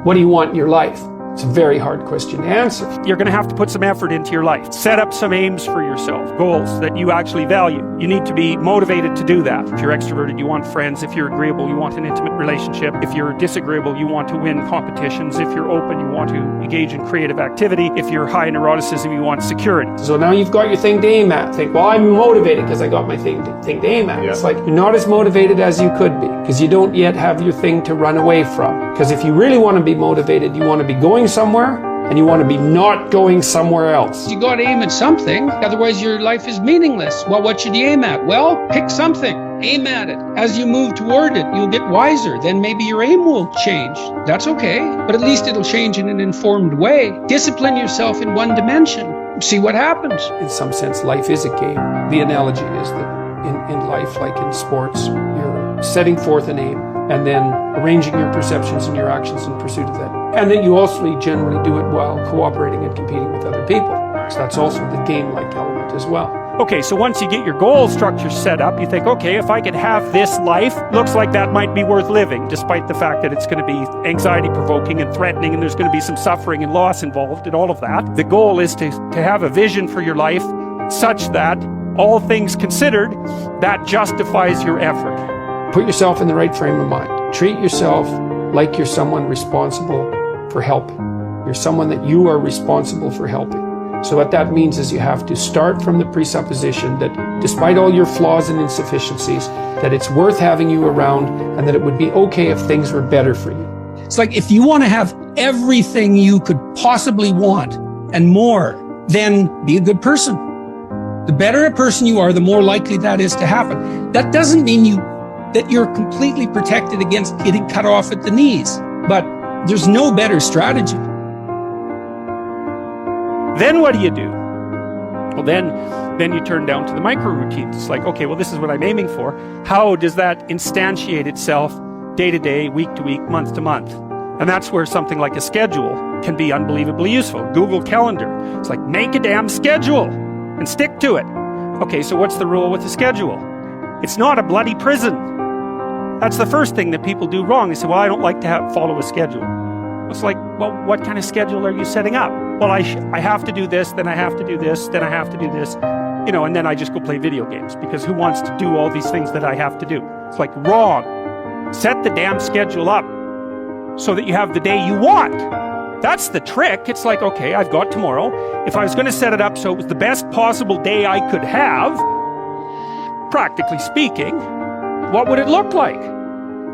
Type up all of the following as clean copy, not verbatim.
What do you want in your life? It's a very hard question to answer. You're going to have to put some effort into your life. Set up some aims for yourself, goals that you actually value. You need to be motivated to do that. If you're extroverted, you want friends. If you're agreeable, you want an intimate relationship. If you're disagreeable, you want to win competitions. If you're open, you want to engage in creative activity. If you're high in neuroticism, you want security. So now you've got your thing to aim at. Think, well, I'm motivated because I got my thing to aim at. Yeah. It's like you're not as motivated as you could be because you don't yet have your thing to run away from. Because if you really want to be motivated, you want to be going somewhere, and you want to be not going somewhere else. You got to aim at something, otherwise your life is meaningless. Well, what should you aim at? Well, pick something, aim at it. As you move toward it, you'll get wiser. Then maybe your aim will change. That's okay, but at least it'll change in an informed way. Discipline yourself in one dimension. See what happens. In some sense, life is a game. The analogy is that in life, like in sports, you're setting forth an aim and then arranging your perceptions and your actions in pursuit of that. And that you also generally do it while cooperating and competing with other people. So that's also the game-like element as well. Okay, so once you get your goal structure set up, you think, okay, if I could have this life, looks like that might be worth living, despite the fact that it's going to be anxiety-provoking and threatening, and there's going to be some suffering and loss involved and all of that. The goal is to have a vision for your life such that, all things considered, that justifies your effort. Put yourself in the right frame of mind. Treat yourself like you're someone responsible for helping. You're someone that you are responsible for helping. So what that means is you have to start from the presupposition that despite all your flaws and insufficiencies, that it's worth having you around and that it would be okay if things were better for you. It's like if you want to have everything you could possibly want and more, then be a good person. The better a person you are, the more likely that is to happen. That doesn't mean that you're completely protected against getting cut off at the knees, but there's no better strategy. Then what do you do? Well, then you turn down to the micro routines. It's like, okay, well, this is what I'm aiming for. How does that instantiate itself day to day, week to week, month to month? And that's where something like a schedule can be unbelievably useful. Google Calendar. It's like, make a damn schedule and stick to it. Okay, so what's the rule with the schedule? It's not a bloody prison. That's the first thing that people do wrong. They say, well, I don't like to follow a schedule. It's like, well, what kind of schedule are you setting up? Well, I have to do this, then I have to do this, then I have to do this, and then I just go play video games, because who wants to do all these things that I have to do? It's like, wrong. Set the damn schedule up so that you have the day you want. That's the trick. It's like, okay, I've got tomorrow. If I was going to set it up so it was the best possible day I could have, practically speaking, what would it look like?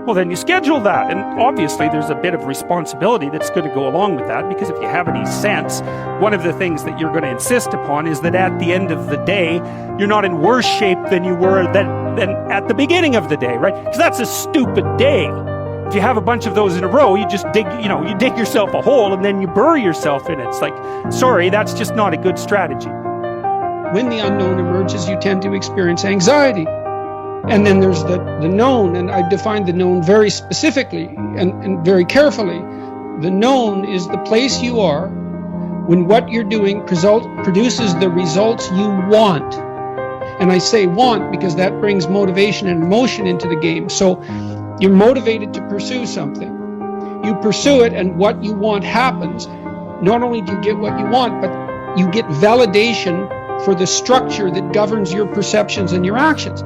Well, then you schedule that. And obviously there's a bit of responsibility that's going to go along with that, because if you have any sense, one of the things that you're going to insist upon is that at the end of the day, you're not in worse shape than you were than at the beginning of the day, right? Because that's a stupid day. If you have a bunch of those in a row, you just dig yourself a hole and then you bury yourself in it. It's like, sorry, that's just not a good strategy. When the unknown emerges, you tend to experience anxiety. And then there's the known, and I've defined the known very specifically and very carefully. The known is the place you are when what you're doing produces the results you want. And I say want because that brings motivation and emotion into the game. So you're motivated to pursue something. You pursue it, and what you want happens. Not only do you get what you want, but you get validation for the structure that governs your perceptions and your actions.